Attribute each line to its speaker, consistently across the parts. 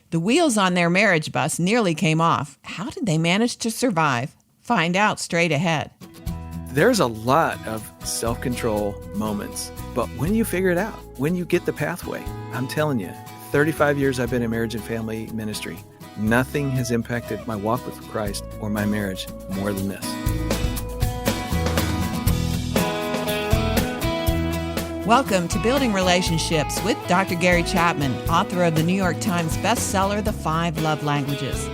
Speaker 1: The wheels on their marriage bus nearly came off. How did they manage to survive? Find out straight ahead.
Speaker 2: There's a lot of self-control moments, but when you figure it out, when you get the pathway, I'm telling you, 35 years I've been in marriage and family ministry, nothing has impacted my walk with Christ or my marriage more than this.
Speaker 1: Welcome to Building Relationships with Dr. Gary Chapman, author of the New York Times bestseller, The 5 Love Languages.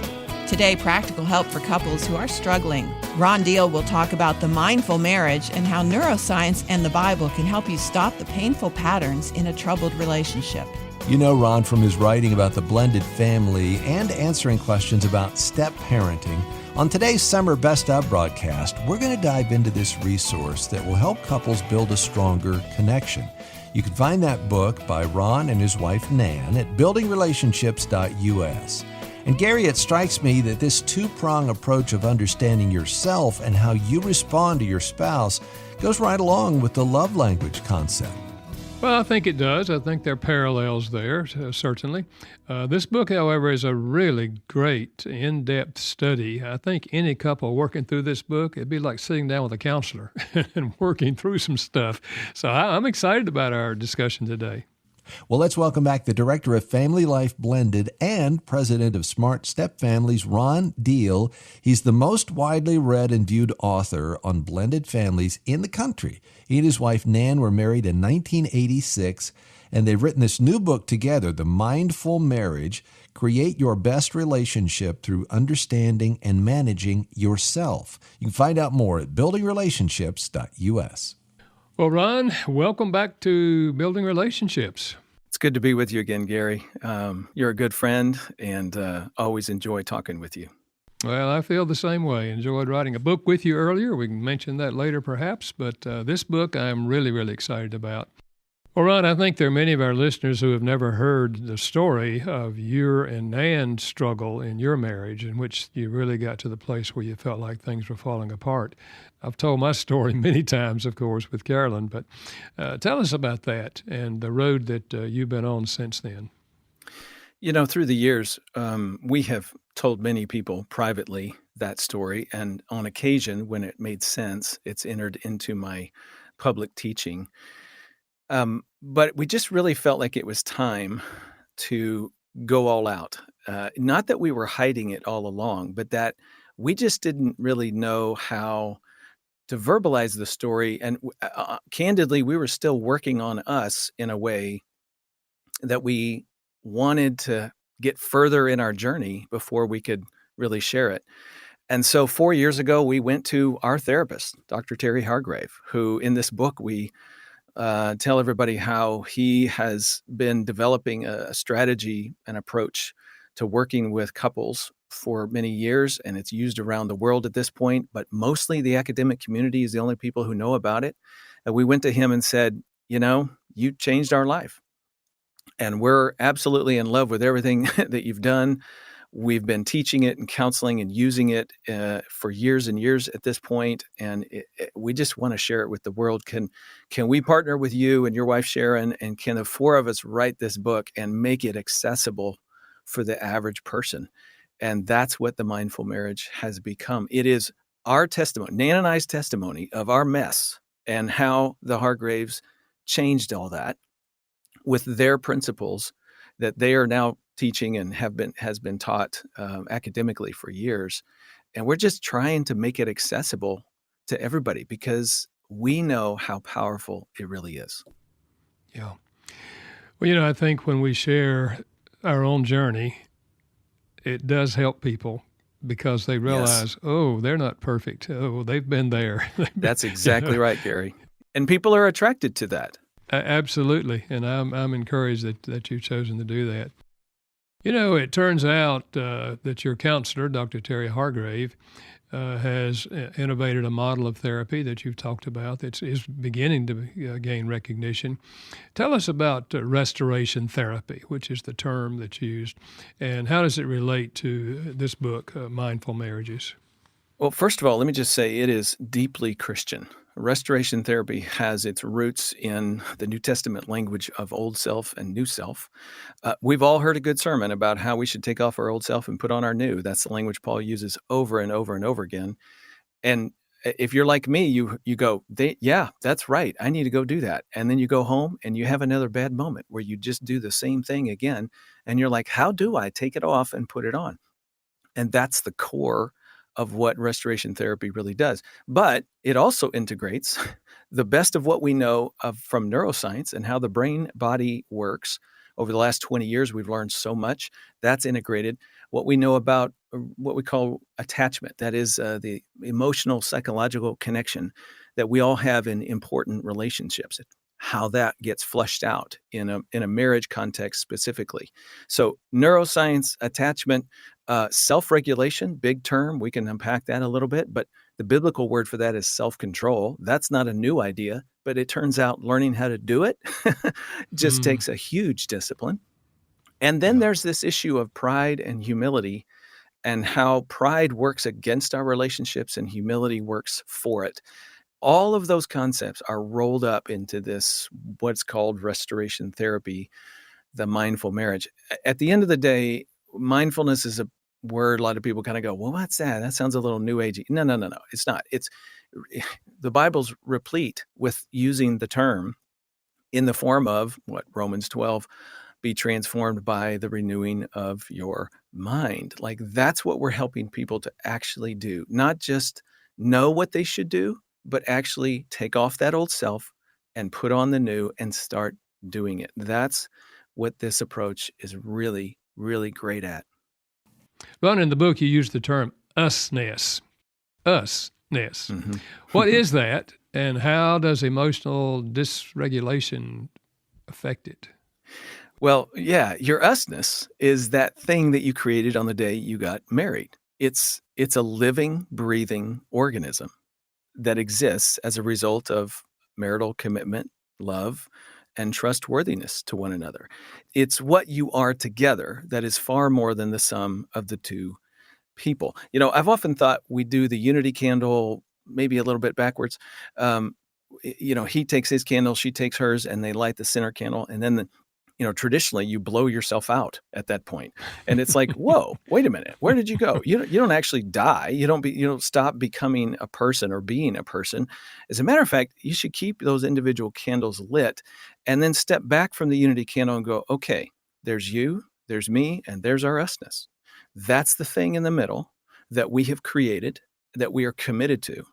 Speaker 1: Today, practical help for couples who are struggling. Ron Deal will talk about the mindful marriage and how neuroscience and the Bible can help you stop the painful patterns in a troubled relationship.
Speaker 3: You know Ron from his writing about the blended family and answering questions about step parenting. On today's Summer Best Of broadcast, we're going to dive into this resource that will help couples build a stronger connection. You can find that book by Ron and his wife Nan at buildingrelationships.us. And Gary, it strikes me that this two-prong approach of understanding yourself and how you respond to your spouse goes right along with the love language concept.
Speaker 4: Well, I think it does. I think there are parallels there, certainly. This book, however, is a really great, in-depth study. I think any couple working through this book, it'd be like sitting down with a counselor and working through some stuff. So I'm excited about our discussion today.
Speaker 3: Well, let's welcome back the Director of Family Life Blended and President of Smart Step Families, Ron Deal. He's the most widely read and viewed author on blended families in the country. He and his wife Nan were married in 1986, and they've written this new book together, The Mindful Marriage, Create Your Best Relationship Through Understanding and Managing Yourself. You can find out more at buildingrelationships.us.
Speaker 4: Well, Ron, welcome back to Building Relationships.
Speaker 2: It's good to be with you again, Gary. You're a good friend, and always enjoy talking with you.
Speaker 4: Well, I feel the same way. Enjoyed writing a book with you earlier. We can mention that later, perhaps, but this book I'm really, really excited about. Well, Ron, I think there are many of our listeners who have never heard the story of your and Nan's struggle in your marriage, in which you really got to the place where you felt like things were falling apart. I've told my story many times, of course, with Carolyn, but tell us about that and the road that you've been on since then.
Speaker 2: You know, through the years, we have told many people privately that story, and on occasion, when it made sense, it's entered into my public teaching. But we just really felt like it was time to go all out. Not that we were hiding it all along, but that we just didn't really know how to verbalize the story. And candidly, we were still working on us in a way that we wanted to get further in our journey before we could really share it. And so 4 years ago, we went to our therapist, Dr. Terry Hargrave, who in this book, we tell everybody how he has been developing a strategy and approach to working with couples for many years, and it's used around the world at this point, but mostly the academic community is the only people who know about it. And we went to him and said, you know, you changed our life, and we're absolutely in love with everything that you've done. We've been teaching it and counseling and using it for years and years at this point, and we just want to share it with the world. Can we partner with you and your wife Sharon, and can the four of us write this book and make it accessible for the average person? And that's what the Mindful Marriage has become. It is our testimony, Nan and I's testimony of our mess and how the Hargraves changed all that with their principles that they are now teaching and has been taught academically for years. And we're just trying to make it accessible to everybody because we know how powerful it really is.
Speaker 4: Yeah. Well, you know, I think when we share our own journey, it does help people because they realize, oh, they're not perfect. Oh, they've been there.
Speaker 2: That's exactly right, Gary. And people are attracted to that.
Speaker 4: Absolutely. And I'm encouraged that you've chosen to do that. You know, it turns out that your counselor, Dr. Terry Hargrave, has innovated a model of therapy that you've talked about that is beginning to gain recognition. Tell us about restoration therapy, which is the term that's used, and how does it relate to this book, Mindful Marriages?
Speaker 2: Well, first of all, let me just say it is deeply Christian. Restoration therapy has its roots in the New Testament language of old self and new self. We've all heard a good sermon about how we should take off our old self and put on our new. That's the language Paul uses over and over and over again. And if you're like me, you go, yeah, that's right. I need to go do that. And then you go home and you have another bad moment where you just do the same thing again. And you're like, how do I take it off and put it on? And that's the core of what restoration therapy really does. But it also integrates the best of what we know from neuroscience and how the brain body works. Over the last 20 years, we've learned so much. That's integrated. What we know about what we call attachment, that is the emotional, psychological connection that we all have in important relationships, how that gets fleshed out in a marriage context specifically. So neuroscience, attachment, self-regulation, big term. We can unpack that a little bit, but the biblical word for that is self-control. That's not a new idea, but it turns out learning how to do it just takes a huge discipline. And then there's this issue of pride and humility and how pride works against our relationships and humility works for it. All of those concepts are rolled up into this, what's called restoration therapy, the mindful marriage. At the end of the day, mindfulness is a word a lot of people kind of go, well, what's that? That sounds a little new agey. No. It's not. The Bible's replete with using the term in the form of what Romans 12, be transformed by the renewing of your mind. Like that's what we're helping people to actually do, not just know what they should do, but actually take off that old self and put on the new and start doing it. That's what this approach is really, really great at.
Speaker 4: Ron, in the book, you use the term usness. Usness.
Speaker 2: Mm-hmm.
Speaker 4: What is that, and how does emotional dysregulation affect it?
Speaker 2: Well, yeah, your usness is that thing that you created on the day you got married. It's a living, breathing organism that exists as a result of marital commitment, love, and trustworthiness to one another. It's what you are together that is far more than the sum of the two people. I've often thought we do the unity candle maybe a little bit backwards. He takes his candle, she takes hers, and they light the center candle. And then traditionally you blow yourself out at that point. And it's like, whoa, wait a minute. Where did you go? You don't actually die. You don't stop becoming a person or being a person. As a matter of fact, you should keep those individual candles lit and then step back from the unity candle and go, okay, there's you, there's me, and there's our usness. That's the thing in the middle that we have created, that we are committed to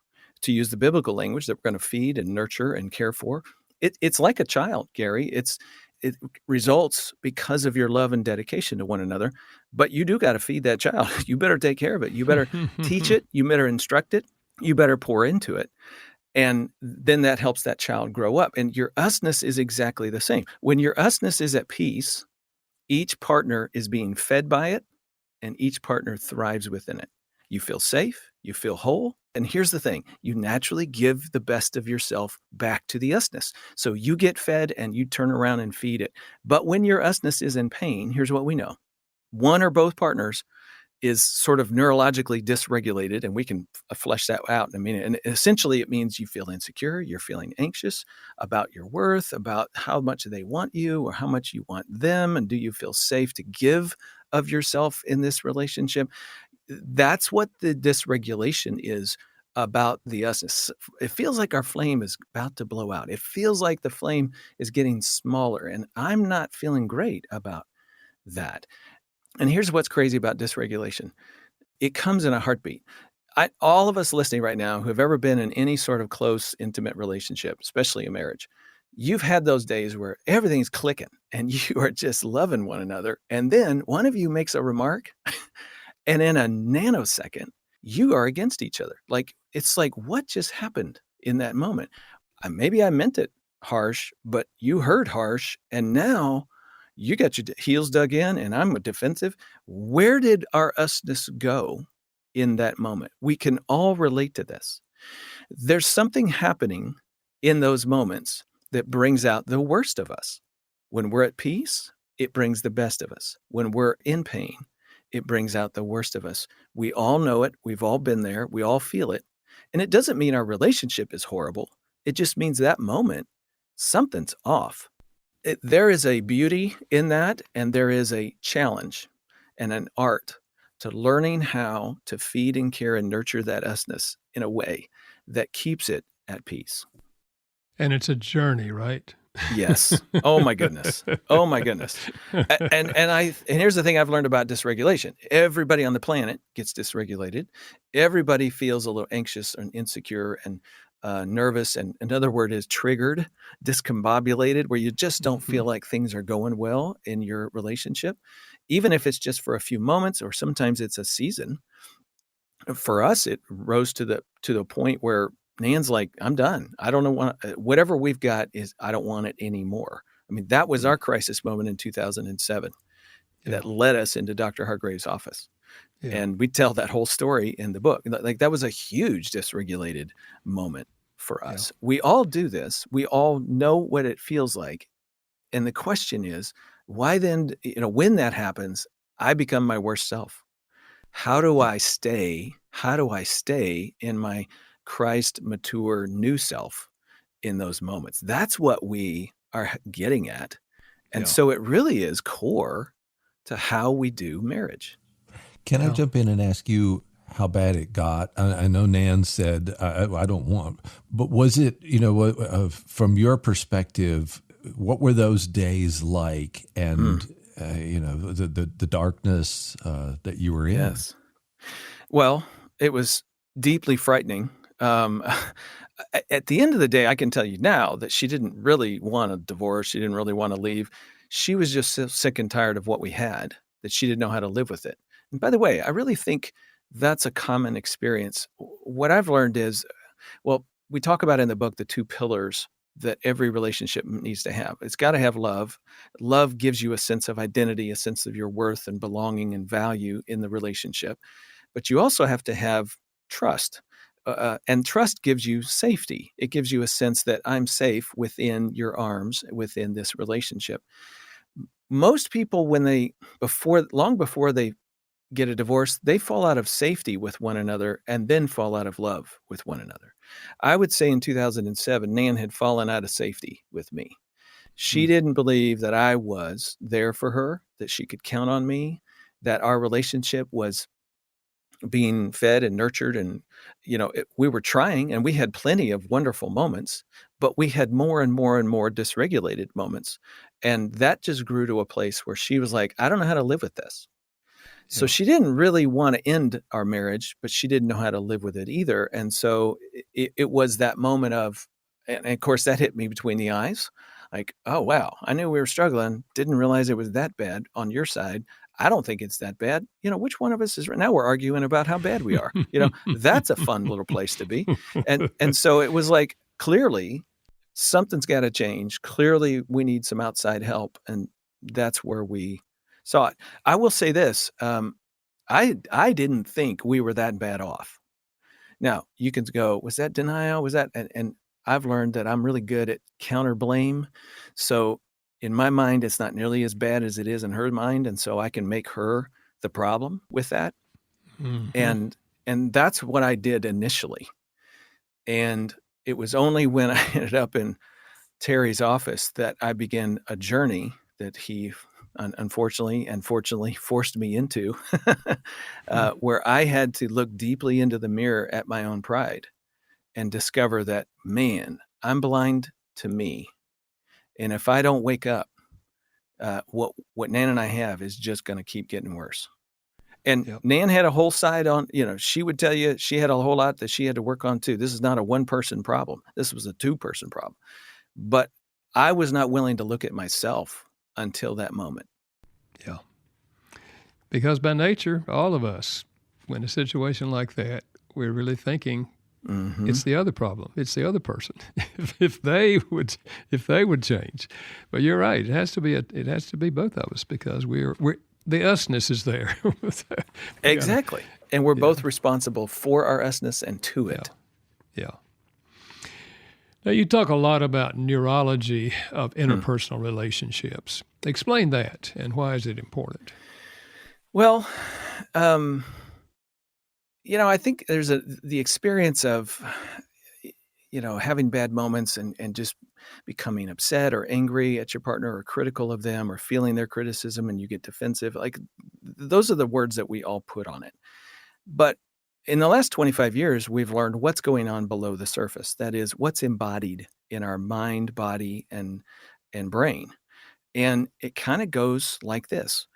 Speaker 2: use the biblical language that we're going to feed and nurture and care for. It's like a child, Gary. It results because of your love and dedication to one another, but you do got to feed that child. You better take care of it. You better teach it. You better instruct it. You better pour into it. And then that helps that child grow up. And your usness is exactly the same. When your usness is at peace, each partner is being fed by it and each partner thrives within it. You feel safe, you feel whole. And here's the thing, you naturally give the best of yourself back to the usness. So you get fed and you turn around and feed it. But when your usness is in pain, here's what we know. One or both partners is sort of neurologically dysregulated, and we can flesh that out in a minute. And essentially it means you feel insecure, you're feeling anxious about your worth, about how much they want you or how much you want them, and do you feel safe to give of yourself in this relationship? That's what the dysregulation is about the usness. It feels like our flame is about to blow out. It feels like the flame is getting smaller, and I'm not feeling great about that. And here's what's crazy about dysregulation. It comes in a heartbeat. All of us listening right now who have ever been in any sort of close, intimate relationship, especially a marriage, you've had those days where everything's clicking and you are just loving one another. And then one of you makes a remark and in a nanosecond, you are against each other. It's like, what just happened in that moment? Maybe I meant it harsh, but you heard harsh. And now you got your heels dug in and I'm defensive. Where did our usness go in that moment? We can all relate to this. There's something happening in those moments that brings out the worst of us. When we're at peace, it brings the best of us. When we're in pain, it brings out the worst of us. We all know it. We've all been there. We all feel it. And it doesn't mean our relationship is horrible. It just means that moment, something's off. There is a beauty in that, and there is a challenge and an art to learning how to feed and care and nurture that usness in a way that keeps it at peace.
Speaker 4: And it's a journey, right?
Speaker 2: Yes. Oh my goodness. Oh my goodness. And here's the thing I've learned about dysregulation. Everybody on the planet gets dysregulated. Everybody feels a little anxious and insecure and nervous, and another word is triggered, discombobulated, where you just don't feel like things are going well in your relationship, even if it's just for a few moments, or sometimes it's a season. For us, it rose to the point where Nan's like, I'm done. I don't know whatever we've got is, I don't want it anymore. I mean, that was our crisis moment in 2007 that led us into Dr. Hargrave's office. Yeah. And we tell that whole story in the book. Like, that was a huge dysregulated moment for us. Yeah. We all do this. We all know what it feels like. And the question is, why then, when that happens, I become my worst self. How do I stay in my Christ mature new self in those moments? That's what we are getting at. And so it really is core to how we do marriage.
Speaker 3: Can I jump in and ask you how bad it got? I know Nan said, I don't want, but was it, from your perspective, what were those days like? And, the darkness that you were in?
Speaker 2: Yes. Well, it was deeply frightening. At the end of the day, I can tell you now that she didn't really want a divorce. She didn't really want to leave. She was just so sick and tired of what we had that she didn't know how to live with it. And by the way, I really think that's a common experience. What I've learned is, we talk about in the book the two pillars that every relationship needs to have. It's got to have love. Love gives you a sense of identity, a sense of your worth and belonging and value in the relationship. But you also have to have trust. And trust gives you safety. It gives you a sense that I'm safe within your arms, within this relationship. Most people, long before they get a divorce, they fall out of safety with one another and then fall out of love with one another. I would say in 2007, Nan had fallen out of safety with me. She didn't believe that I was there for her, that she could count on me, that our relationship was being fed and nurtured. And, we were trying, and we had plenty of wonderful moments, but we had more and more and more dysregulated moments. And that just grew to a place where she was like, I don't know how to live with this. So she didn't really want to end our marriage, but she didn't know how to live with it either. And so it was that moment of, and of course that hit me between the eyes. Like, oh, wow, I knew we were struggling. Didn't realize it was that bad on your side. I don't think it's that bad. Which one of us is right now? We're arguing about how bad we are. That's a fun little place to be. And so it was like, clearly something's got to change. Clearly we need some outside help. And that's where we saw it. I will say this. I didn't think we were that bad off. Now you can go, was that denial? Was that, and I've learned that I'm really good at counter blame. So in my mind, it's not nearly as bad as it is in her mind. And so I can make her the problem with that. Mm-hmm. And that's what I did initially. And it was only when I ended up in Terry's office that I began a journey that he unfortunately and fortunately forced me into, where I had to look deeply into the mirror at my own pride and discover that, man, I'm blind to me. And if I don't wake up, what Nan and I have is just going to keep getting worse. And Nan had a whole side on, she would tell you she had a whole lot that she had to work on too. This is not a one-person problem. This was a two-person problem. But I was not willing to look at myself until that moment.
Speaker 4: Yeah. Because by nature, all of us, when a situation like that, we're really thinking, it's the other problem. It's the other person. if they would change, but you're right. It has to be both of us because we're the usness is there.
Speaker 2: Exactly, and we're both responsible for our usness and to it.
Speaker 4: Yeah. Now you talk a lot about neurology of interpersonal relationships. Explain that, and why is it important?
Speaker 2: Well, um, I think there's the experience of, having bad moments and just becoming upset or angry at your partner or critical of them or feeling their criticism and you get defensive. Like those are the words that we all put on it. But in the last 25 years, we've learned what's going on below the surface. That is what's embodied in our mind, body, and brain. And it kind of goes like this.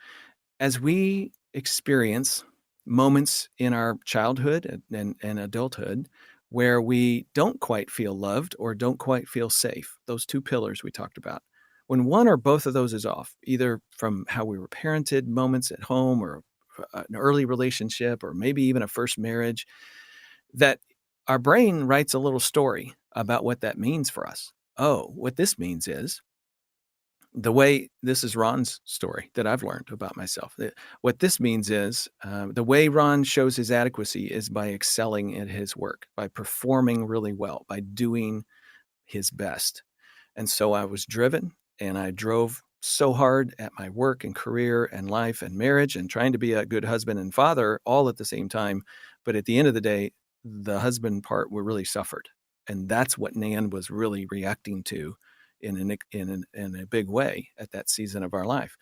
Speaker 2: As we experience moments in our childhood and adulthood where we don't quite feel loved or don't quite feel safe, those two pillars we talked about, when one or both of those is off, either from how we were parented, moments at home, or an early relationship, or maybe even a first marriage, that our brain writes a little story about what that means for us. Oh, what this means is this is Ron's story that I've learned about myself. What this means is the way Ron shows his adequacy is by excelling at his work, by performing really well, by doing his best. And so I was driven and I drove so hard at my work and career and life and marriage and trying to be a good husband and father all at the same time. But at the end of the day, the husband part really suffered. And that's what Nan was really reacting to in a big way at that season of our life.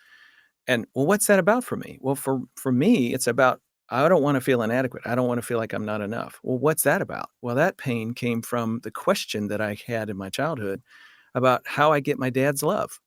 Speaker 2: And well, what's that about for me? Well, for me, it's about, I don't want to feel inadequate. I don't want to feel like I'm not enough. Well, what's that about? Well, that pain came from the question that I had in my childhood about how I get my dad's love.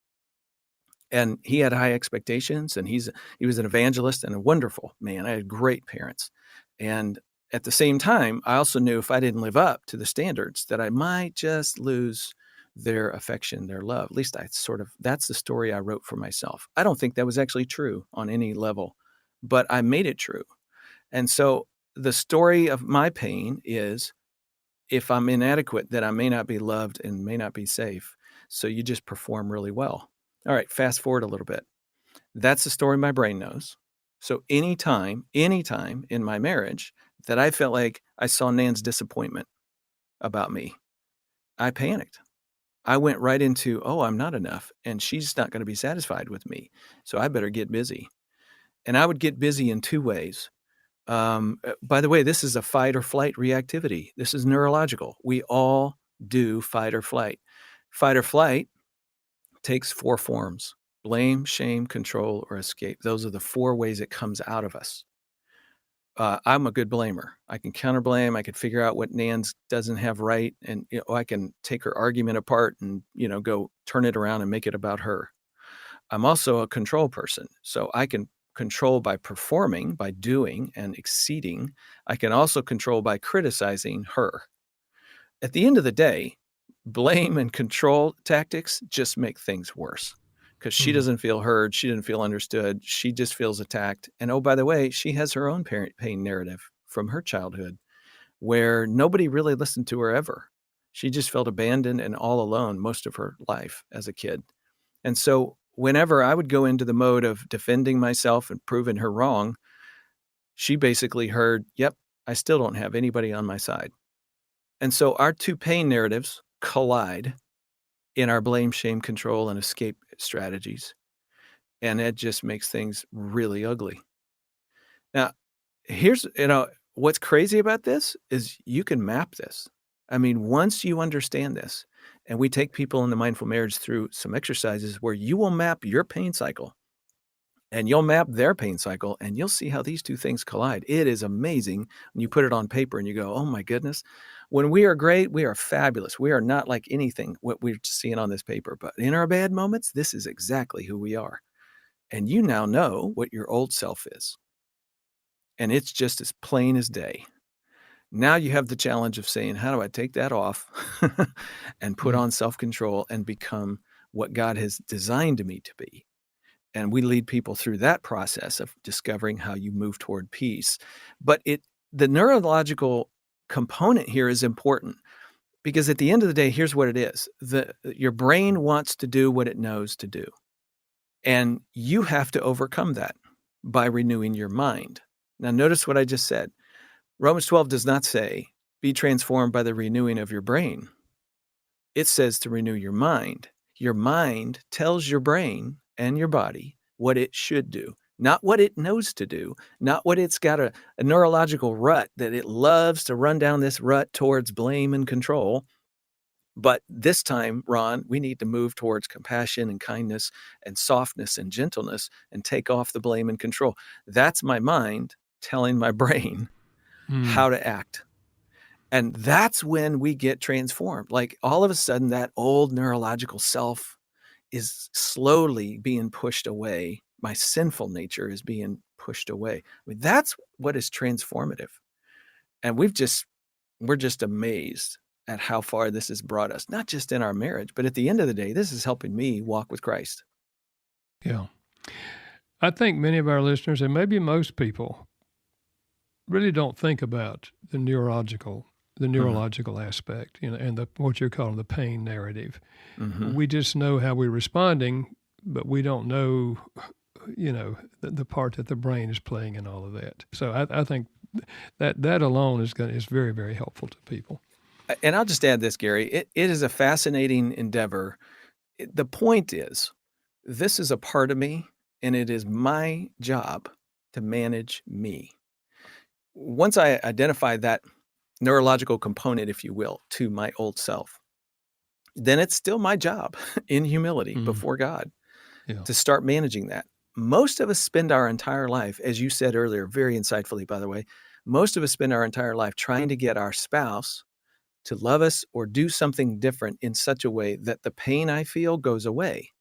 Speaker 2: And he had high expectations, and he was an evangelist and a wonderful man. I had great parents. And at the same time, I also knew if I didn't live up to the standards that I might just lose their affection, their love. At least that's the story I wrote for myself. I don't think that was actually true on any level, but I made it true. And so the story of my pain is if I'm inadequate, that I may not be loved and may not be safe. So you just perform really well. All right, fast forward a little bit. That's the story my brain knows. So anytime in my marriage that I felt like I saw Nan's disappointment about me, I panicked. I went right into, oh, I'm not enough, and she's not going to be satisfied with me, so I better get busy. And I would get busy in two ways. By the way, this is a fight or flight reactivity. This is neurological. We all do fight or flight. Fight or flight takes four forms: blame, shame, control, or escape. Those are the four ways it comes out of us. I'm a good blamer. I can counter blame. I can figure out what Nan's doesn't have right. And I can take her argument apart and, go turn it around and make it about her. I'm also a control person. So I can control by performing, by doing and exceeding. I can also control by criticizing her. At the end of the day, blame and control tactics just make things worse. Because she doesn't feel heard, she doesn't feel understood, she just feels attacked. And oh, by the way, she has her own pain narrative from her childhood where nobody really listened to her ever. She just felt abandoned and all alone most of her life as a kid. And so whenever I would go into the mode of defending myself and proving her wrong, she basically heard, yep, I still don't have anybody on my side. And so our two pain narratives collide in our blame, shame, control, and escape strategies. And it just makes things really ugly. Now, here's, what's crazy about this is you can map this. I mean, once you understand this, and we take people in the mindful marriage through some exercises where you will map your pain cycle and you'll map their pain cycle and you'll see how these two things collide. It is amazing when you put it on paper and you go, oh my goodness, when we are great, we are fabulous. We are not like anything what we're seeing on this paper, but in our bad moments, this is exactly who we are. And you now know what your old self is. And it's just as plain as day. Now you have the challenge of saying, how do I take that off and put on self-control and become what God has designed me to be? And we lead people through that process of discovering how you move toward peace. But the neurological component here is important because at the end of the day, here's what it is. Your brain wants to do what it knows to do. And you have to overcome that by renewing your mind. Now, notice what I just said. Romans 12 does not say, be transformed by the renewing of your brain. It says to renew your mind. Your mind tells your brain and your body what it should do. not what it knows to do, not what it's got a neurological rut that it loves to run down this rut towards blame and control. But this time, Ron, we need to move towards compassion and kindness and softness and gentleness and take off the blame and control. That's my mind telling my brain how to act. And that's when we get transformed. Like all of a sudden, that old neurological self is slowly being pushed away. My sinful nature is being pushed away. I mean, that's what is transformative. And we're just amazed at how far this has brought us, not just in our marriage, but at the end of the day, this is helping me walk with Christ.
Speaker 4: Yeah. I think many of our listeners, and maybe most people, really don't think about the neurological aspect, and what you're calling the pain narrative. Mm-hmm. We just know how we're responding, but we don't know, the part that the brain is playing in all of that. So I think that alone is very, very helpful to people.
Speaker 2: And I'll just add this, Gary. It is a fascinating endeavor. The point is, this is a part of me, and it is my job to manage me. Once I identify that neurological component, if you will, to my old self, then it's still my job in humility before God to start managing that. Most of us spend our entire life, as you said earlier, very insightfully, by the way, most of us spend our entire life trying to get our spouse to love us or do something different in such a way that the pain I feel goes away.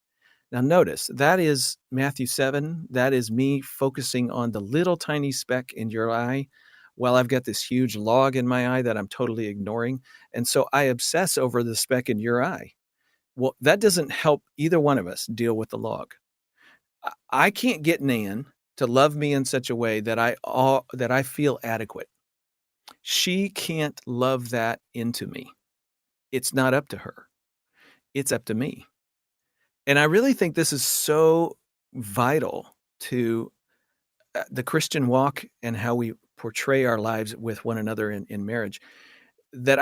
Speaker 2: Now notice, that is Matthew 7. That is me focusing on the little tiny speck in your eye while I've got this huge log in my eye that I'm totally ignoring. And so I obsess over the speck in your eye. Well, that doesn't help either one of us deal with the log. I can't get Nan to love me in such a way that I feel adequate. She can't love that into me. It's not up to her. It's up to me. And I really think this is so vital to the Christian walk and how we portray our lives with one another in marriage, that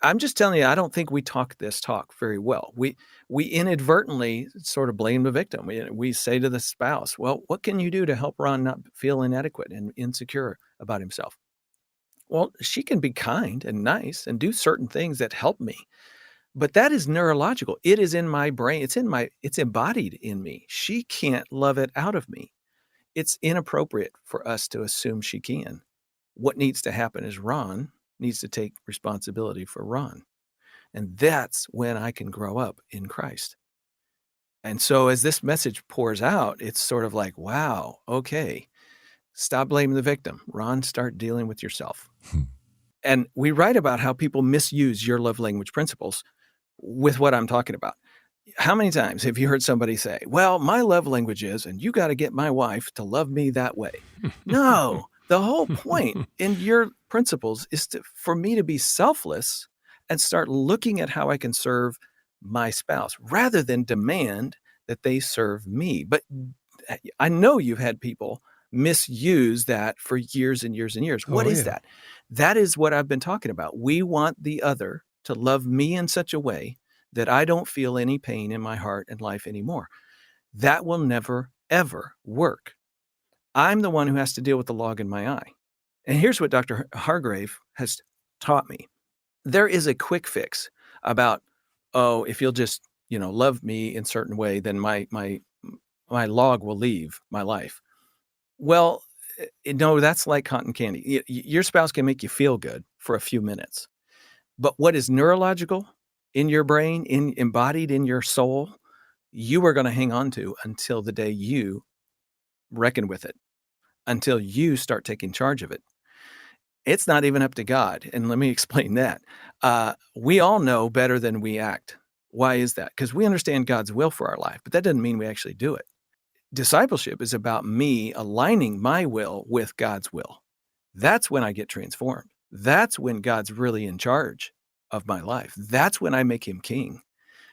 Speaker 2: I'm just telling you, I don't think we talk this talk very well. We inadvertently sort of blame the victim. We say to the spouse, well, what can you do to help Ron not feel inadequate and insecure about himself? Well, she can be kind and nice and do certain things that help me. But that is neurological. It is in my brain. It's embodied in me. She can't love it out of me. It's inappropriate for us to assume she can. What needs to happen is Ron needs to take responsibility for Ron. And that's when I can grow up in Christ. And so as this message pours out, it's sort of like, wow, okay, stop blaming the victim. Ron, start dealing with yourself. And we write about how people misuse your love language principles with what I'm talking about. How many times have you heard somebody say, well, my love language is, and you got to get my wife to love me that way? No, the whole point in your principles is for me to be selfless and start looking at how I can serve my spouse rather than demand that they serve me. But I know you've had people misuse that for years and years and years. What is that? That is what I've been talking about. We want the other to love me in such a way that I don't feel any pain in my heart and life anymore. That will never, ever work. I'm the one who has to deal with the log in my eye. And here's what Dr. Hargrave has taught me. There is a quick fix about, if you'll just, love me in a certain way, then my log will leave my life. Well, no, that's like cotton candy. Your spouse can make you feel good for a few minutes. But what is neurological in your brain, embodied in your soul, you are going to hang on to until the day you reckon with it, until you start taking charge of it. It's not even up to God. And let me explain that. We all know better than we act. Why is that? Because we understand God's will for our life, but that doesn't mean we actually do it. Discipleship is about me aligning my will with God's will. That's when I get transformed. That's when God's really in charge of my life. That's when I make him king,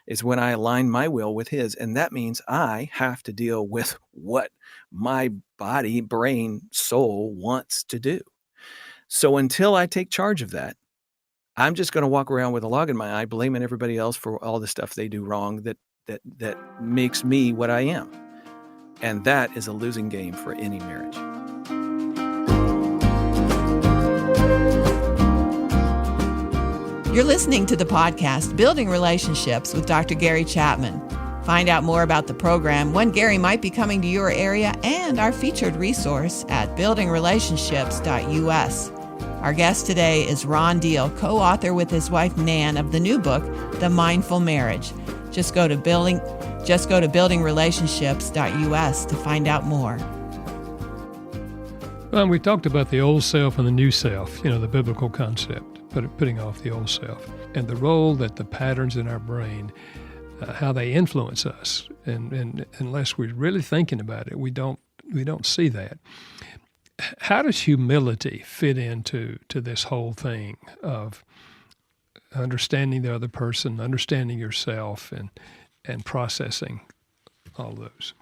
Speaker 2: is when I align my will with his. And that means I have to deal with what my body, brain, soul wants to do. So until I take charge of that, I'm just going to walk around with a log in my eye, blaming everybody else for all the stuff they do wrong that makes me what I am. And that is a losing game for any marriage.
Speaker 1: You're listening to the podcast, Building Relationships with Dr. Gary Chapman. Find out more about the program, when Gary might be coming to your area, and our featured resource at buildingrelationships.us. Our guest today is Ron Deal, co-author with his wife Nan of the new book, The Mindful Marriage. Just go to buildingrelationships.us to find out more.
Speaker 4: Well, we talked about the old self and the new self, the biblical concept, putting off the old self, and the role that the patterns in our brain, how they influence us. And unless we're really thinking about it, we don't see that. How does humility fit into this whole thing of understanding the other person, understanding yourself, and processing all those?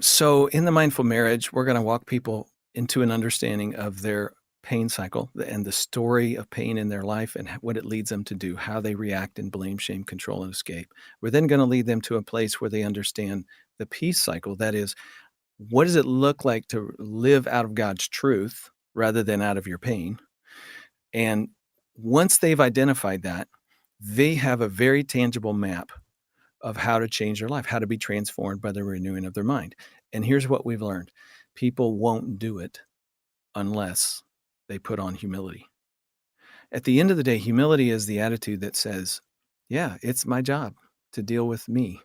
Speaker 2: So in the Mindful Marriage, we're going to walk people into an understanding of their pain cycle and the story of pain in their life and what it leads them to do, how they react and blame, shame, control, and escape. We're then going to lead them to a place where they understand the peace cycle. That is, what does it look like to live out of God's truth rather than out of your pain? And once they've identified that, they have a very tangible map of how to change their life, how to be transformed by the renewing of their mind. And here's what we've learned. People won't do it unless they put on humility. At the end of the day, humility is the attitude that says, yeah, it's my job to deal with me.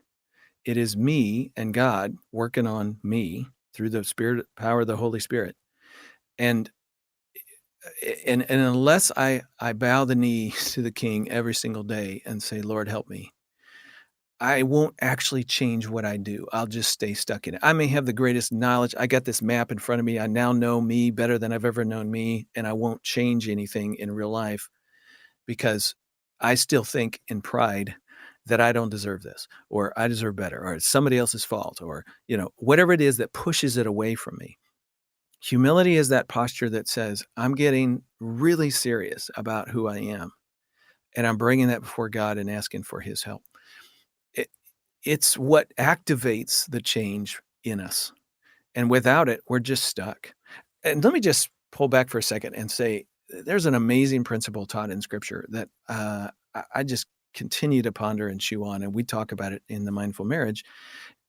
Speaker 2: It is me and God working on me through the Spirit, power of the Holy Spirit. And unless I bow the knee to the King every single day and say, Lord, help me, I won't actually change what I do. I'll just stay stuck in it. I may have the greatest knowledge. I got this map in front of me. I now know me better than I've ever known me, and I won't change anything in real life because I still think in pride that I don't deserve this, or I deserve better, or it's somebody else's fault, or whatever it is that pushes it away from me. Humility is that posture that says, I'm getting really serious about who I am, and I'm bringing that before God and asking for his help. It's what activates the change in us. And without it, we're just stuck. And let me just pull back for a second and say, there's an amazing principle taught in Scripture that I just continue to ponder and chew on. And we talk about it in the Mindful Marriage.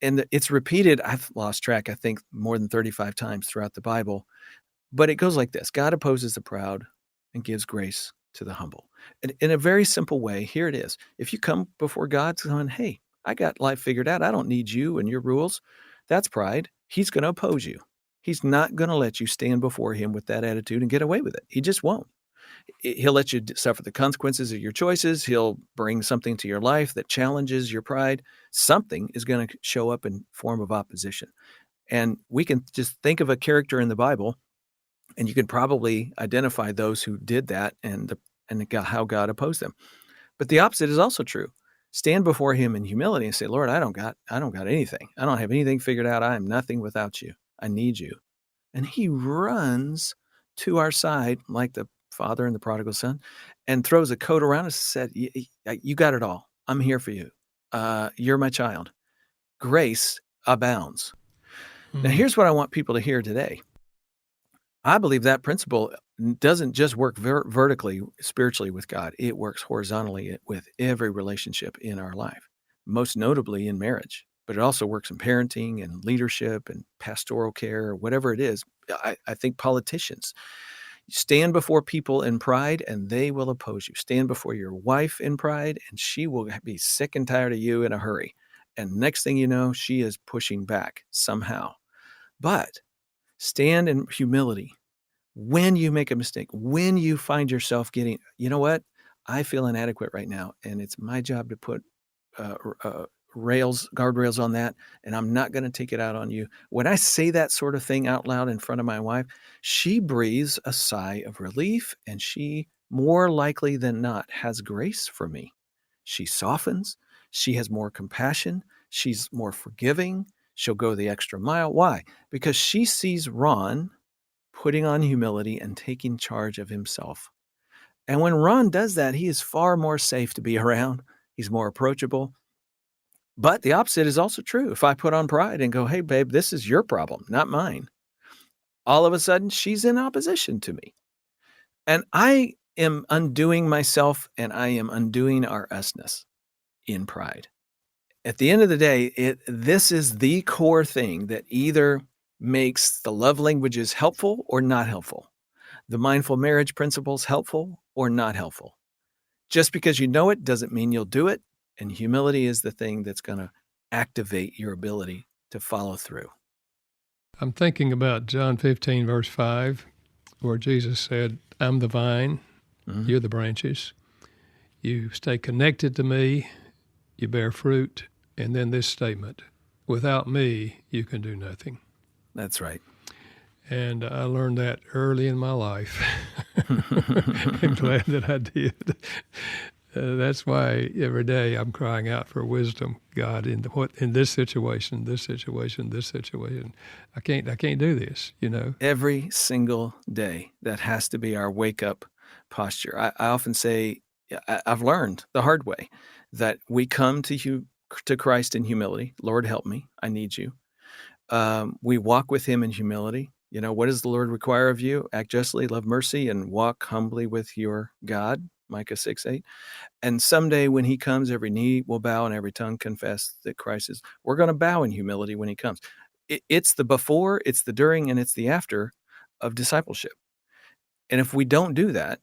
Speaker 2: And it's repeated, I've lost track, I think more than 35 times throughout the Bible. But it goes like this: God opposes the proud and gives grace to the humble. And in a very simple way, here it is. If you come before God saying, hey, I got life figured out, I don't need you and your rules, that's pride. He's going to oppose you. He's not going to let you stand before him with that attitude and get away with it. He just won't. He'll let you suffer the consequences of your choices. He'll bring something to your life that challenges your pride. Something is going to show up in form of opposition. And we can just think of a character in the Bible, and you can probably identify those who did that and how God opposed them. But the opposite is also true. Stand before him in humility and say, Lord, I don't got anything. I don't have anything figured out. I am nothing without you. I need you. And he runs to our side like the father and the prodigal son and throws a coat around us and said, you got it all. I'm here for you. You're my child. Grace abounds. Mm-hmm. Now, here's what I want people to hear today. I believe that principle doesn't just work vertically, spiritually with God. It works horizontally with every relationship in our life, most notably in marriage. But it also works in parenting and leadership and pastoral care, or whatever it is. I think politicians stand before people in pride and they will oppose you. Stand before your wife in pride and she will be sick and tired of you in a hurry. And next thing you know, she is pushing back somehow. But stand in humility. When you make a mistake, when you find yourself getting, you know what, I feel inadequate right now, and it's my job to put guardrails on that, and I'm not going to take it out on you. When I say that sort of thing out loud in front of my wife, she breathes a sigh of relief, and she, more likely than not, has grace for me. She softens. She has more compassion. She's more forgiving. She'll go the extra mile. Why? Because she sees Ron putting on humility and taking charge of himself. And when Ron does that, he is far more safe to be around. He's more approachable. But the opposite is also true. If I put on pride and go, hey, babe, this is your problem, not mine, all of a sudden she's in opposition to me. And I am undoing myself, and I am undoing our usness in pride. At the end of the day, this is the core thing that either makes the love languages helpful or not helpful. The mindful marriage principles helpful or not helpful. Just because you know it doesn't mean you'll do it. And humility is the thing that's going to activate your ability to follow through.
Speaker 4: I'm thinking about John 15, verse 5, where Jesus said, I'm the vine, you're the branches. You stay connected to me, you bear fruit. And then this statement, without me, you can do nothing.
Speaker 2: That's right.
Speaker 4: And I learned that early in my life. I'm glad that I did. That's why every day I'm crying out for wisdom, God, in this situation. I can't do this, you know.
Speaker 2: Every single day, that has to be our wake-up posture. I often say, I've learned the hard way that we come to Christ in humility. Lord, help me. I need you. We walk with him in humility. You know, what does the Lord require of you? Act justly, love mercy, and walk humbly with your God, Micah 6:8. And someday when he comes, every knee will bow and every tongue confess that Christ is. We're going to bow in humility when he comes. It's the before, it's the during, and it's the after of discipleship. And if we don't do that,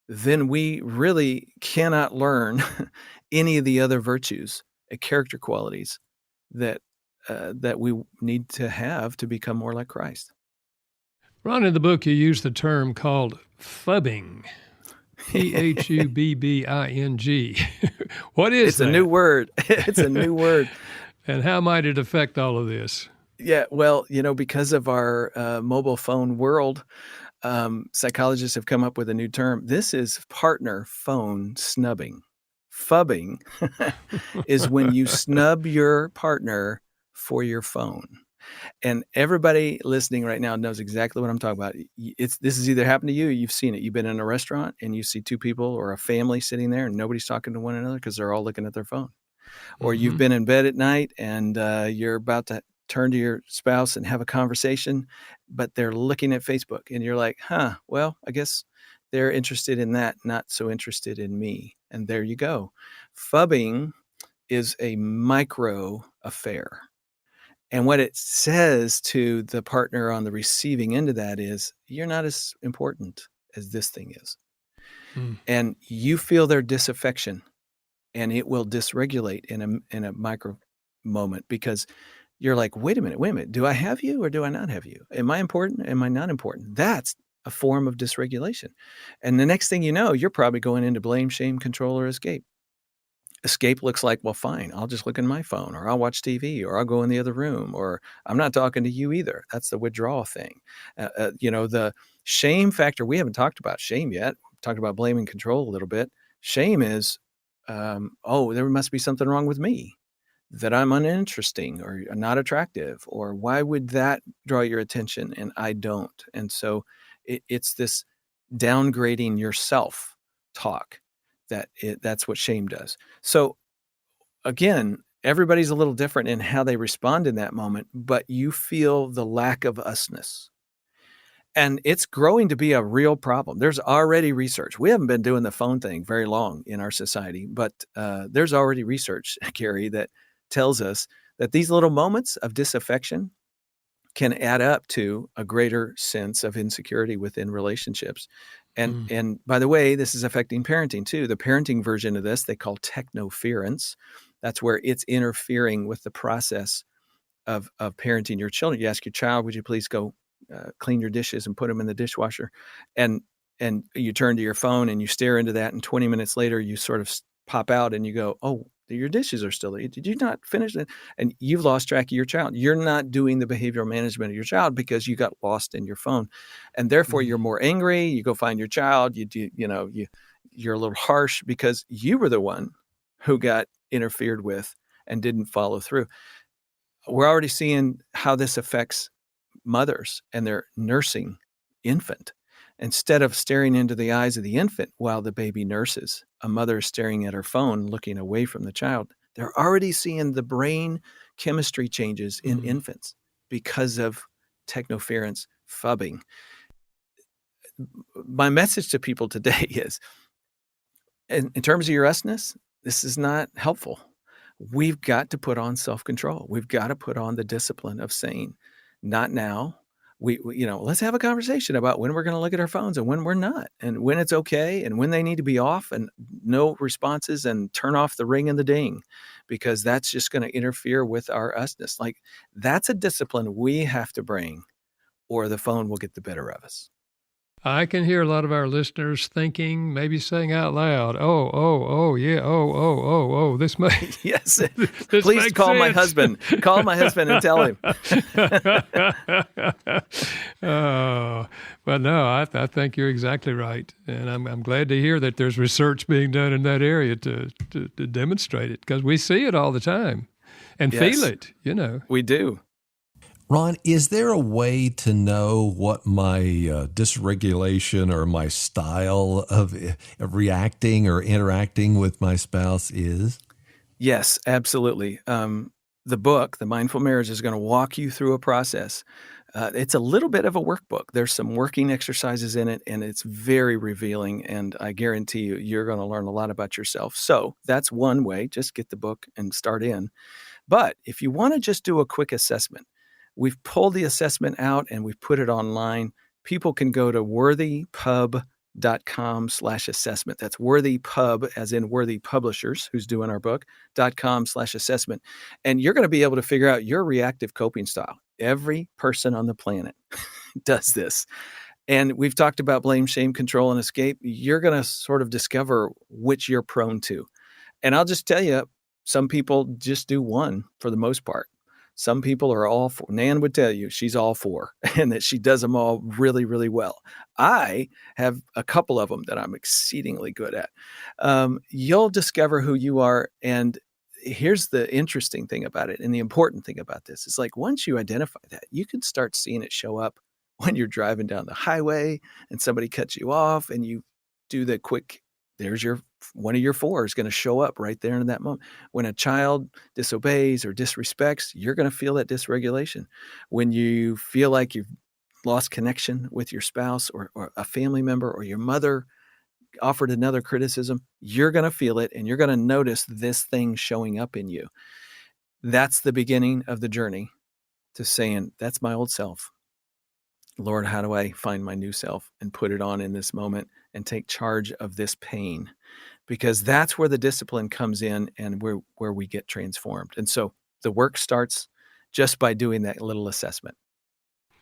Speaker 2: then we really cannot learn any of the other virtues and character qualities that we need to have to become more like Christ.
Speaker 4: Ron, in the book, you use the term called phubbing. Phubbing. What is that?
Speaker 2: It's a new word. It's a new word.
Speaker 4: And how might it affect all of this?
Speaker 2: Yeah, well, you know, because of our mobile phone world, psychologists have come up with a new term. This is partner phone snubbing. Phubbing is when you snub your partner for your phone. And everybody listening right now knows exactly what I'm talking about. This has either happened to you or you've seen it. You've been in a restaurant and you see two people or a family sitting there and nobody's talking to one another because they're all looking at their phone. Or you've been in bed at night and you're about to turn to your spouse and have a conversation, but they're looking at Facebook and you're like, well, I guess they're interested in that, not so interested in me. And there you go. Phubbing is a micro affair. And what it says to the partner on the receiving end of that is, you're not as important as this thing is. And you feel their disaffection, and it will dysregulate in a micro moment because you're like, wait a minute, do I have you or do I not have you? Am I important? Am I not important? That's a form of dysregulation. And the next thing you know, you're probably going into blame, shame, control, or escape. Escape looks like, well, fine, I'll just look in my phone, or I'll watch TV, or I'll go in the other room, or I'm not talking to you either. That's the withdrawal thing. The shame factor, we haven't talked about shame yet. We've talked about blame and control a little bit. Shame is, there must be something wrong with me, that I'm uninteresting or not attractive, or why would that draw your attention and I don't? And so it's this downgrading yourself talk. That's what shame does. So again, everybody's a little different in how they respond in that moment, but you feel the lack of usness. And it's growing to be a real problem. There's already research. We haven't been doing the phone thing very long in our society, but there's already research, Gary, that tells us that these little moments of disaffection can add up to a greater sense of insecurity within relationships. And by the way, this is affecting parenting too. The parenting version of this, they call technoference. That's where it's interfering with the process of parenting your children. You ask your child, would you please go clean your dishes and put them in the dishwasher? And you turn to your phone and you stare into that. And 20 minutes later, you sort of pop out and you go, oh, your dishes are still there. Did you not finish it? And you've lost track of your child. You're not doing the behavioral management of your child because you got lost in your phone. And therefore you're more angry. You go find your child. You're a little harsh because you were the one who got interfered with and didn't follow through. We're already seeing how this affects mothers and their nursing infant. Instead of staring into the eyes of the infant while the baby nurses, a mother is staring at her phone, looking away from the child. They're already seeing the brain chemistry changes in infants because of technoference, phubbing. My message to people today is, in terms of your usness, this is not helpful. We've got to put on self-control. We've got to put on the discipline of saying, not now. Let's have a conversation about when we're going to look at our phones and when we're not, and when it's okay and when they need to be off and no responses, and turn off the ring and the ding, because that's just going to interfere with our usness. Like, that's a discipline we have to bring, or the phone will get the better of us.
Speaker 4: I can hear a lot of our listeners thinking, maybe saying out loud, this may.
Speaker 2: Yes.
Speaker 4: This
Speaker 2: Please call my
Speaker 4: sense.
Speaker 2: husband. Call my husband and tell him.
Speaker 4: But no, I think you're exactly right. And I'm glad to hear that there's research being done in that area to demonstrate it, because we see it all the time and feel it,
Speaker 2: We do.
Speaker 3: Ron, is there a way to know what my dysregulation or my style of reacting or interacting with my spouse is?
Speaker 2: Yes, absolutely. The book, The Mindful Marriage, is going to walk you through a process. It's a little bit of a workbook. There's some working exercises in it, and it's very revealing. And I guarantee you're going to learn a lot about yourself. So that's one way. Just get the book and start in. But if you want to just do a quick assessment, we've pulled the assessment out and we've put it online. People can go to worthypub.com/assessment. That's worthypub, as in Worthy Publishers, who's doing our book, .com/assessment. And you're going to be able to figure out your reactive coping style. Every person on the planet does this. And we've talked about blame, shame, control, and escape. You're going to sort of discover which you're prone to. And I'll just tell you, some people just do one for the most part. Some people are all four. Nan would tell you she's all four and that she does them all really, really well. I have a couple of them that I'm exceedingly good at. You'll discover who you are. And here's the interesting thing about it, and the important thing about this is, like, once you identify that, you can start seeing it show up when you're driving down the highway and somebody cuts you off and you do the quick, there's one of your four is going to show up right there in that moment. When a child disobeys or disrespects, you're going to feel that dysregulation. When you feel like you've lost connection with your spouse or a family member, or your mother offered another criticism, you're going to feel it, and you're going to notice this thing showing up in you. That's the beginning of the journey to saying, that's my old self. Lord, how do I find my new self and put it on in this moment and take charge of this pain? Because that's where the discipline comes in and where we get transformed. And so the work starts just by doing that little assessment.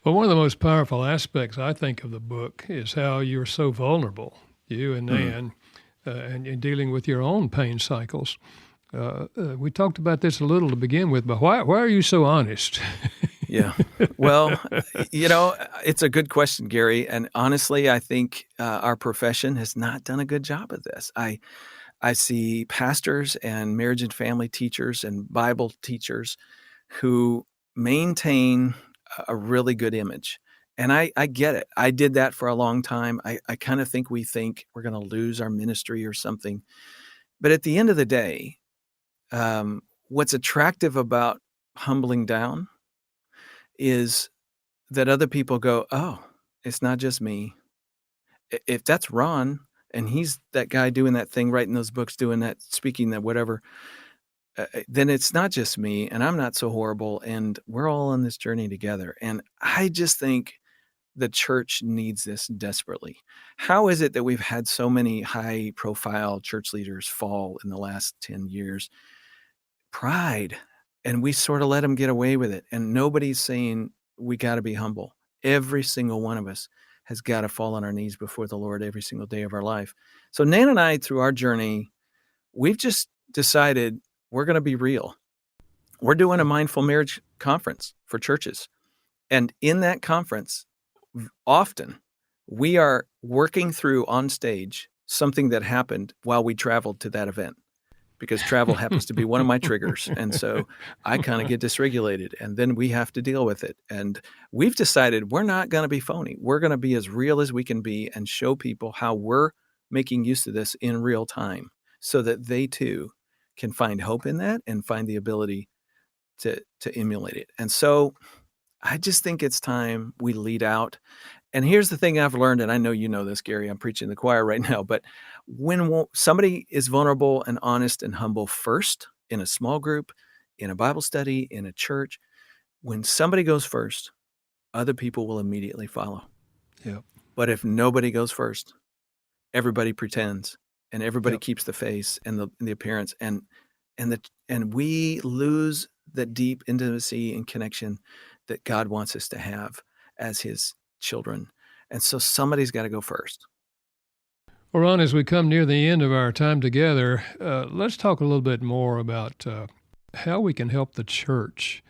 Speaker 4: Well, one of the most powerful aspects, I think, of the book is how you're so vulnerable, you and Nan, and dealing with your own pain cycles. We talked about this a little to begin with, but why are you so honest?
Speaker 2: Yeah. Well, it's a good question, Gary. And honestly, I think our profession has not done a good job of this. I see pastors and marriage and family teachers and Bible teachers who maintain a really good image. And I get it. I did that for a long time. I kind of think we think we're going to lose our ministry or something. But at the end of the day, what's attractive about humbling down is that other people go, oh, it's not just me. If that's Ron and he's that guy doing that thing, writing those books, doing that, speaking that, whatever, then it's not just me, and I'm not so horrible, and we're all on this journey together. And I just think the church needs this desperately. How is it that we've had so many high-profile church leaders fall in the last 10 years? Pride. And we sort of let them get away with it. And nobody's saying we got to be humble. Every single one of us has got to fall on our knees before the Lord every single day of our life. So Nan and I, through our journey, we've just decided we're going to be real. We're doing a mindful marriage conference for churches. And in that conference, often we are working through on stage something that happened while we traveled to that event. Because travel happens to be one of my triggers. And so I kind of get dysregulated, and then we have to deal with it. And we've decided we're not going to be phony. We're going to be as real as we can be and show people how we're making use of this in real time so that they too can find hope in that and find the ability to emulate it. And so I just think it's time we lead out. And here's the thing I've learned, and I know you know this, Gary, I'm preaching to the choir right now, but when somebody is vulnerable and honest and humble first in a small group, in a Bible study, in a church, when somebody goes first, other people will immediately follow.
Speaker 4: Yep.
Speaker 2: But if nobody goes first, everybody pretends and everybody
Speaker 4: Yep.
Speaker 2: keeps the face and the appearance, and we lose the deep intimacy and connection that God wants us to have as his children. And so somebody's got to go first.
Speaker 4: Well, Ron, as we come near the end of our time together, let's talk a little bit more about how we can help the church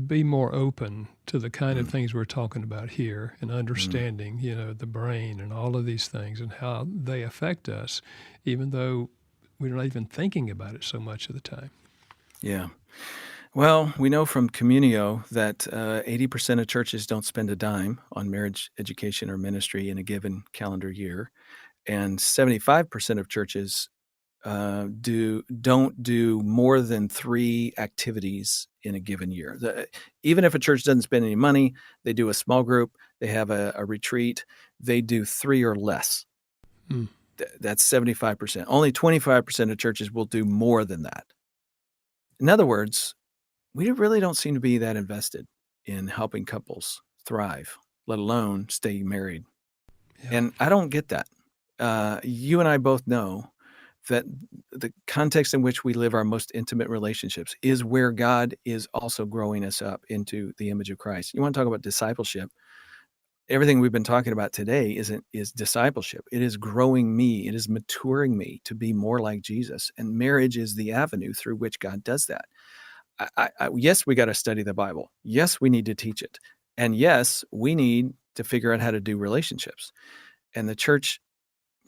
Speaker 4: be more open to the kind of things we're talking about here and understanding, the brain and all of these things and how they affect us, even though we're not even thinking about it so much of the time.
Speaker 2: Yeah. Well, we know from Communio that 80% of churches don't spend a dime on marriage education or ministry in a given calendar year, and 75% of churches don't do more than 3 activities in a given year. Even if a church doesn't spend any money, they do a small group, they have a retreat, they do 3 or less. That's 75%. Only 25% of churches will do more than that. In other words, we really don't seem to be that invested in helping couples thrive, let alone stay married. Yeah. And I don't get that. You and I both know that the context in which we live our most intimate relationships is where God is also growing us up into the image of Christ. You want to talk about discipleship? Everything we've been talking about today is discipleship. It is growing me. It is maturing me to be more like Jesus. And marriage is the avenue through which God does that. Yes, we got to study the Bible. Yes, we need to teach it. And yes, we need to figure out how to do relationships. And the church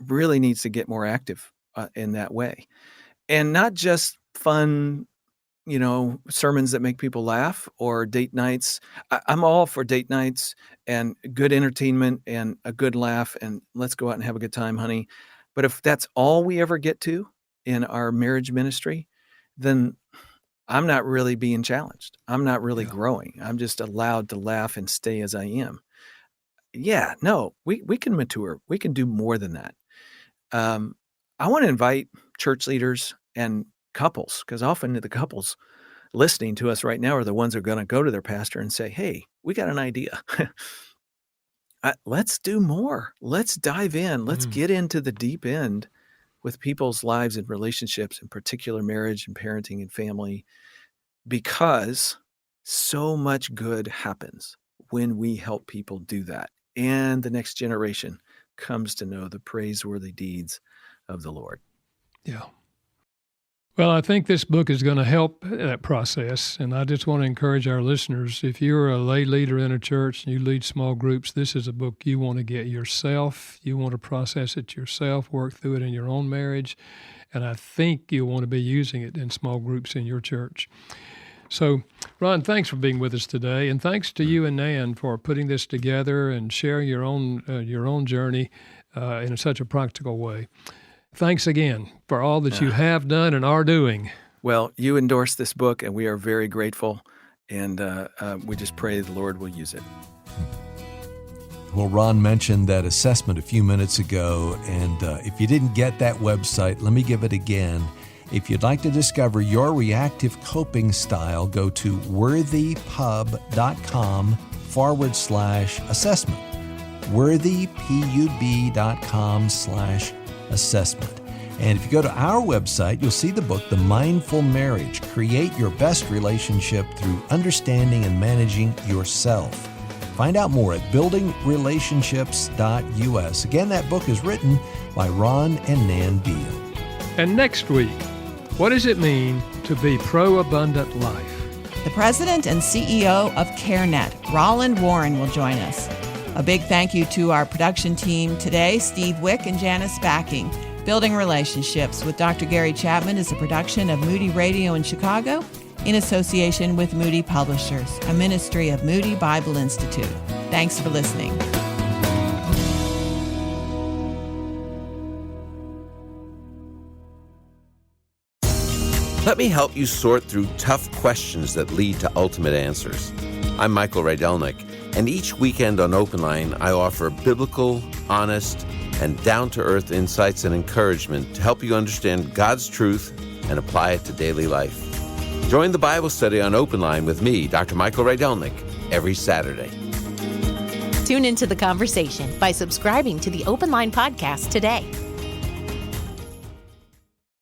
Speaker 2: really needs to get more active in that way. And not just fun, sermons that make people laugh or date nights. I'm all for date nights and good entertainment and a good laugh and let's go out and have a good time, honey. But if that's all we ever get to in our marriage ministry, then I'm not really being challenged. I'm not really growing. I'm just allowed to laugh and stay as I am. Yeah, no, we can mature. We can do more than that. I want to invite church leaders and couples, because often the couples listening to us right now are the ones who are going to go to their pastor and say, hey, we got an idea. Let's do more. Let's dive in. Let's get into the deep end with people's lives and relationships, in particular marriage and parenting and family, because so much good happens when we help people do that. And the next generation comes to know the praiseworthy deeds of the Lord.
Speaker 4: Yeah. Well, I think this book is going to help that process. And I just want to encourage our listeners, if you're a lay leader in a church and you lead small groups, this is a book you want to get yourself. You want to process it yourself, work through it in your own marriage. And I think you'll want to be using it in small groups in your church. So, Ron, thanks for being with us today. And thanks to you and Nan for putting this together and sharing your own journey in such a practical way. Thanks again for all that you have done and are doing.
Speaker 2: Well, you endorsed this book, and we are very grateful, and we just pray the Lord will use it.
Speaker 3: Well, Ron mentioned that assessment a few minutes ago, and if you didn't get that website, let me give it again. If you'd like to discover your reactive coping style, go to worthypub.com/assessment. worthypub.com/assessment. And if you go to our website, you'll see the book, The Mindful Marriage, Create Your Best Relationship Through Understanding and Managing Yourself. Find out more at buildingrelationships.us. Again, that book is written by Ron and Nan Deal.
Speaker 4: And next week, what does it mean to be pro-abundant life?
Speaker 1: The president and CEO of CareNet, Roland Warren, will join us. A big thank you to our production team today, Steve Wick and Janice Backing. Building Relationships with Dr. Gary Chapman is a production of Moody Radio in Chicago in association with Moody Publishers, a ministry of Moody Bible Institute. Thanks for listening.
Speaker 5: Let me help you sort through tough questions that lead to ultimate answers. I'm Michael Rydelnik, and each weekend on Open Line, I offer biblical, honest, and down-to-earth insights and encouragement to help you understand God's truth and apply it to daily life. Join the Bible study on Open Line with me, Dr. Michael Rydelnik, every Saturday.
Speaker 6: Tune into the conversation by subscribing to the Open Line podcast today.